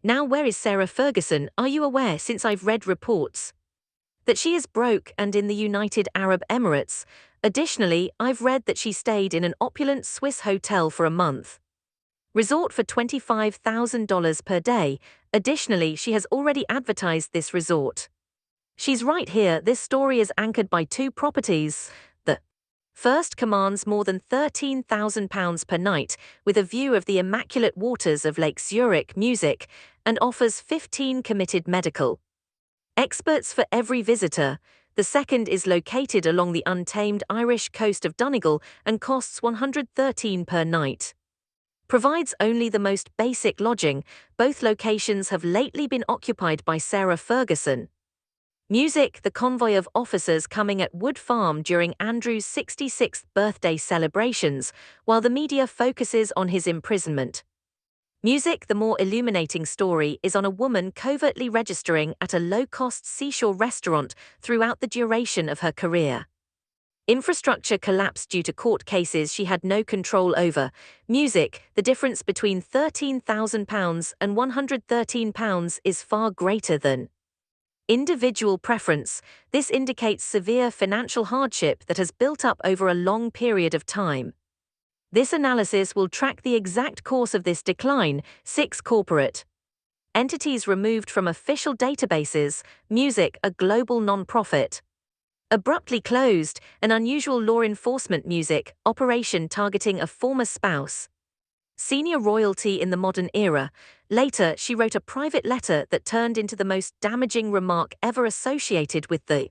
Now where is Sarah Ferguson? Are you aware, since I've read reports that she is broke and in the United Arab Emirates? Additionally, I've read that she stayed in an opulent Swiss hotel for a month. Resort for $25,000 per day. Additionally, she has already advertised this resort. She's right here. This story is anchored by two properties. The first commands more than £13,000 per night, with a view of the immaculate waters of Lake Zurich, Music, and offers 15 committed medical experts for every visitor. The second is located along the untamed Irish coast of Donegal and costs $113 per night. Provides only the most basic lodging. Both locations have lately been occupied by Sarah Ferguson. Music: the convoy of officers coming at Wood Farm during Andrew's 66th birthday celebrations, while the media focuses on his imprisonment. Music: the more illuminating story is on a woman covertly registering at a low-cost seashore restaurant throughout the duration of her career. Infrastructure collapsed due to court cases she had no control over. Music: the difference between £13,000 and £113 is far greater than individual preference. This indicates severe financial hardship that has built up over a long period of time. This analysis will track the exact course of this decline. 6 corporate entities removed from official databases. Music: a global non-profit abruptly closed, an unusual law enforcement music operation targeting a former spouse. Senior royalty in the modern era. Later, she wrote a private letter that turned into the most damaging remark ever associated with the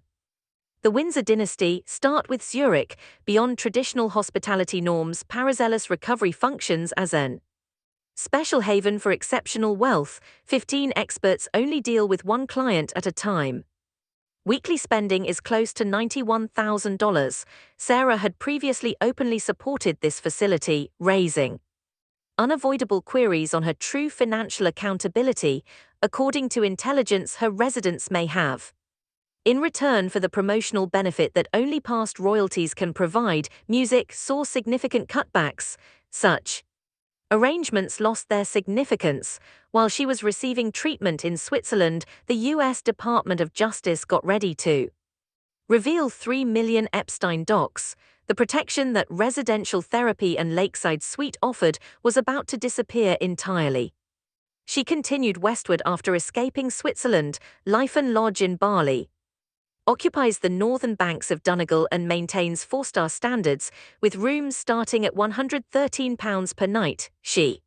Windsor dynasty. Start with Zurich. Beyond traditional hospitality norms, Paracelsus Recovery functions as an special haven for exceptional wealth. 15 experts only deal with one client at a time. Weekly spending is close to $91,000. Sarah had previously openly supported this facility, raising unavoidable queries on her true financial accountability. According to intelligence her residents may have, in return for the promotional benefit that only past royalties can provide, Music saw significant cutbacks. Such arrangements lost their significance. While she was receiving treatment in Switzerland, the U.S. Department of Justice got ready to reveal 3 million Epstein docs. The protection that residential therapy and lakeside suite offered was about to disappear entirely. She continued westward after escaping Switzerland. Lyfan Lodge in Bali occupies the northern banks of Donegal and maintains 4-star standards, with rooms starting at £113 per night. She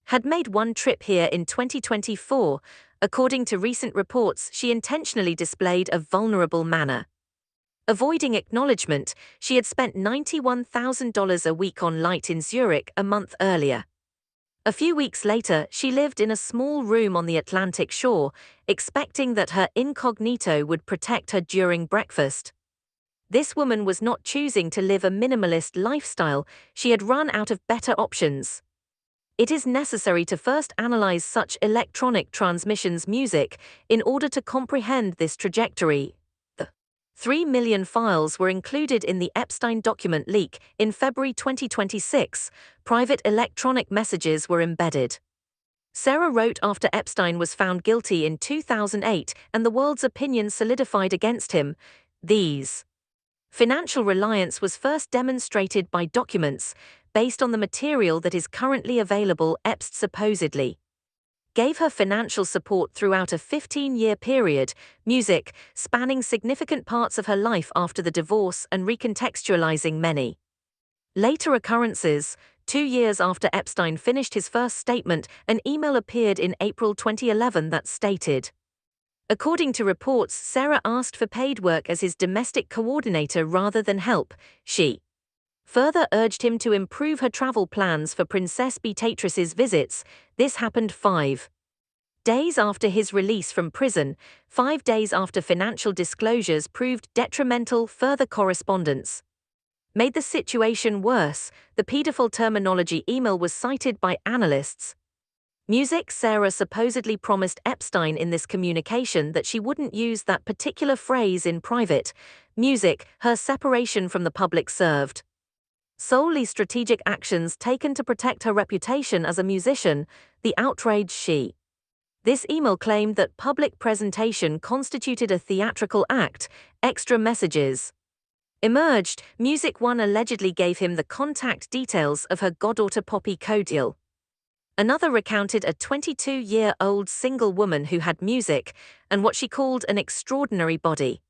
had made one trip here in 2024. According to recent reports, she intentionally displayed a vulnerable manner. Avoiding acknowledgement, she had spent $91,000 a week on light in Zurich a month earlier. A few weeks later, she lived in a small room on the Atlantic shore, expecting that her incognito would protect her during breakfast. This woman was not choosing to live a minimalist lifestyle. She had run out of better options. It is necessary to first analyze such electronic transmissions music in order to comprehend this trajectory. The 3 million files were included in the Epstein document leak in February 2026. Private electronic messages were embedded. Sarah wrote after Epstein was found guilty in 2008 and the world's opinion solidified against him. These financial reliance was first demonstrated by documents. Based on the material that is currently available, Epstein supposedly gave her financial support throughout a 15-year period. Music, spanning significant parts of her life after the divorce and recontextualizing many later occurrences. 2 years after Epstein finished his first statement, an email appeared in April 2011 that stated, according to reports, Sarah asked for paid work as his domestic coordinator rather than help. She further urged him to improve her travel plans for Princess Beatrice's visits. This happened 5 days after his release from prison, 5 days after financial disclosures proved detrimental. Further correspondence made the situation worse. The pedophile terminology email was cited by analysts. Music, Sarah supposedly promised Epstein in this communication that she wouldn't use that particular phrase in private. Music, her separation from the public served solely strategic actions taken to protect her reputation as a musician. The outrage she This email claimed that public presentation constituted a theatrical act. Extra messages emerged. Music One allegedly gave him the contact details of her goddaughter Poppy Codial. Another recounted a 22-year-old single woman who had music and what she called an extraordinary body.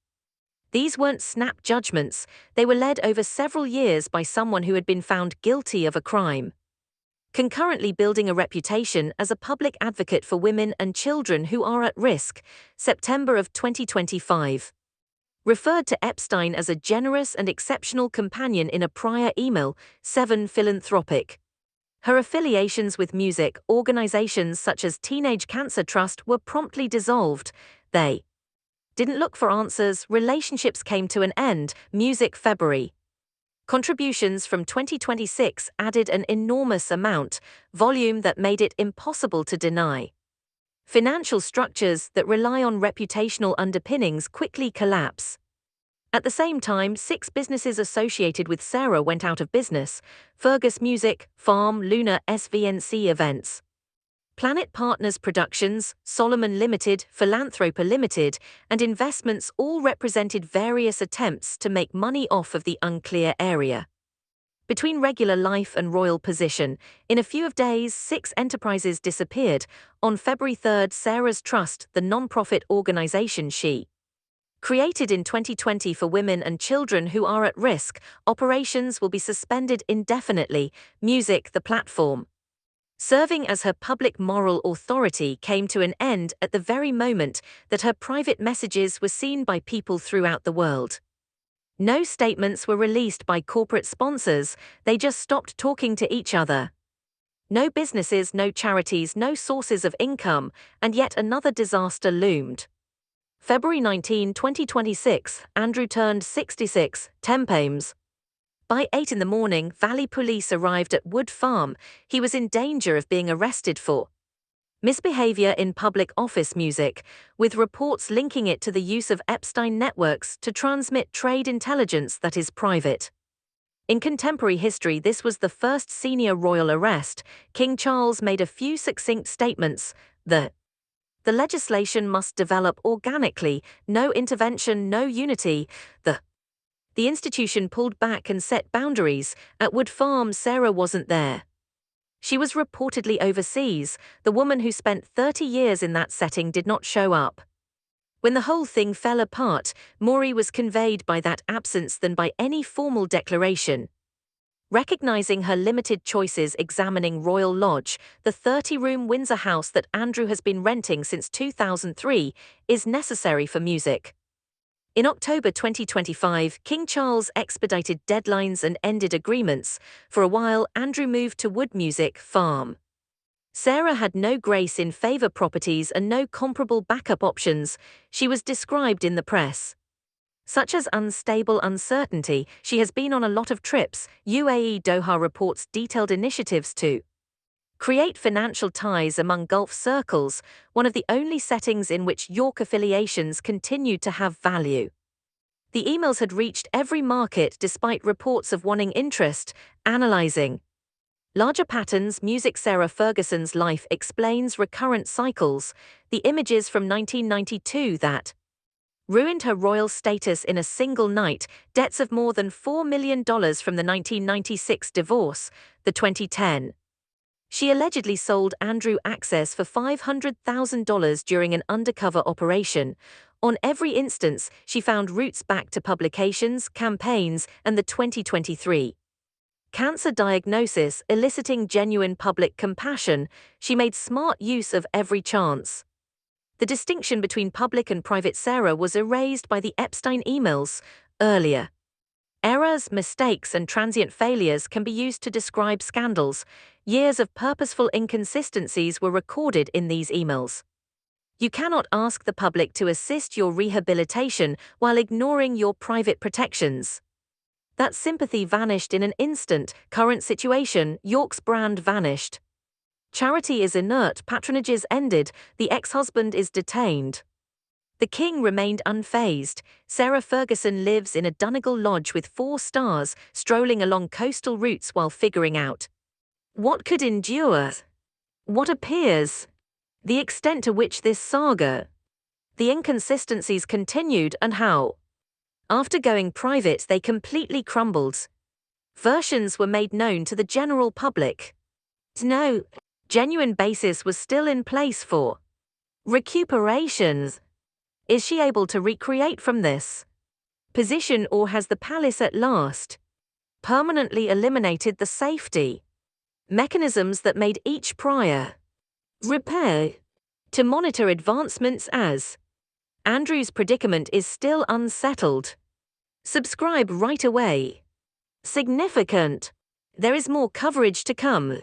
These weren't snap judgments, they were led over several years by someone who had been found guilty of a crime. Concurrently building a reputation as a public advocate for women and children who are at risk. September of 2025. Referred to Epstein as a generous and exceptional companion in a prior email. 7. Philanthropic. Her affiliations with music organizations such as Teenage Cancer Trust were promptly dissolved. They didn't look for answers, relationships came to an end. Music February. Contributions from 2026 added an enormous amount, volume that made it impossible to deny. Financial structures that rely on reputational underpinnings quickly collapse. At the same time, 6 businesses associated with Sarah went out of business: Fergus Music, Farm, Luna, SVNC Events, Planet Partners Productions, Solomon Limited, Philanthropa Limited, and Investments all represented various attempts to make money off of the unclear area. Between regular life and royal position, in a few days 6 enterprises disappeared. On February 3, Sarah's Trust, the non-profit organization she created in 2020 for women and children who are at risk, operations will be suspended indefinitely. Music, the platform serving as her public moral authority, came to an end at the very moment that her private messages were seen by people throughout the world. No statements were released by corporate sponsors, they just stopped talking to each other. No businesses, no charities, no sources of income, and yet another disaster loomed. February 19, 2026, Andrew turned 66, Tempames. By 8 in the morning, Valley Police arrived at Wood Farm. He was in danger of being arrested for misbehavior in public office music, with reports linking it to the use of Epstein networks to transmit trade intelligence that is private. In contemporary history, this was the first senior royal arrest. King Charles made a few succinct statements. The legislation must develop organically, no intervention, no unity. The institution pulled back and set boundaries. At Wood Farm, Sarah wasn't there. She was reportedly overseas. The woman who spent 30 years in that setting did not show up. When the whole thing fell apart, Maury was conveyed by that absence than by any formal declaration. Recognizing her limited choices, examining Royal Lodge, the 30-room Windsor house that Andrew has been renting since 2003, is necessary for music. In October 2025, King Charles expedited deadlines and ended agreements. For a while, Andrew moved to Wood Music Farm. Sarah had no grace in favour properties and no comparable backup options. She was described in the press such as unstable uncertainty. She has been on a lot of trips. UAE Doha reports detailed initiatives to create financial ties among Gulf circles, one of the only settings in which York affiliations continued to have value. The emails had reached every market despite reports of wanting interest. Analyzing larger patterns, music. Sarah Ferguson's life explains recurrent cycles. The images from 1992 that ruined her royal status in a single night, debts of more than $4 million from the 1996 divorce, the 2010. She allegedly sold Andrew access for $500,000 during an undercover operation. On every instance, she found routes back to publications, campaigns, and the 2023 cancer diagnosis, eliciting genuine public compassion. She made smart use of every chance. The distinction between public and private Sarah was erased by the Epstein emails. Earlier errors, mistakes, and transient failures can be used to describe scandals. Years of purposeful inconsistencies were recorded in these emails. You cannot ask the public to assist your rehabilitation while ignoring your private protections. That sympathy vanished in an instant. Current situation, York's brand vanished. Charity is inert, patronages ended, the ex-husband is detained. The king remained unfazed. Sarah Ferguson lives in a Donegal lodge with 4 stars, strolling along coastal routes while figuring out what could endure, what appears the extent to which this saga, the inconsistencies continued, and how, after going private, they completely crumbled. Versions were made known to the general public. No genuine basis was still in place for recuperations. Is she able to recreate from this position, or has the palace at last permanently eliminated the safety mechanisms that made each prior repair to monitor advancements? As Andrew's predicament is still unsettled. Subscribe right away. Significant. There is more coverage to come.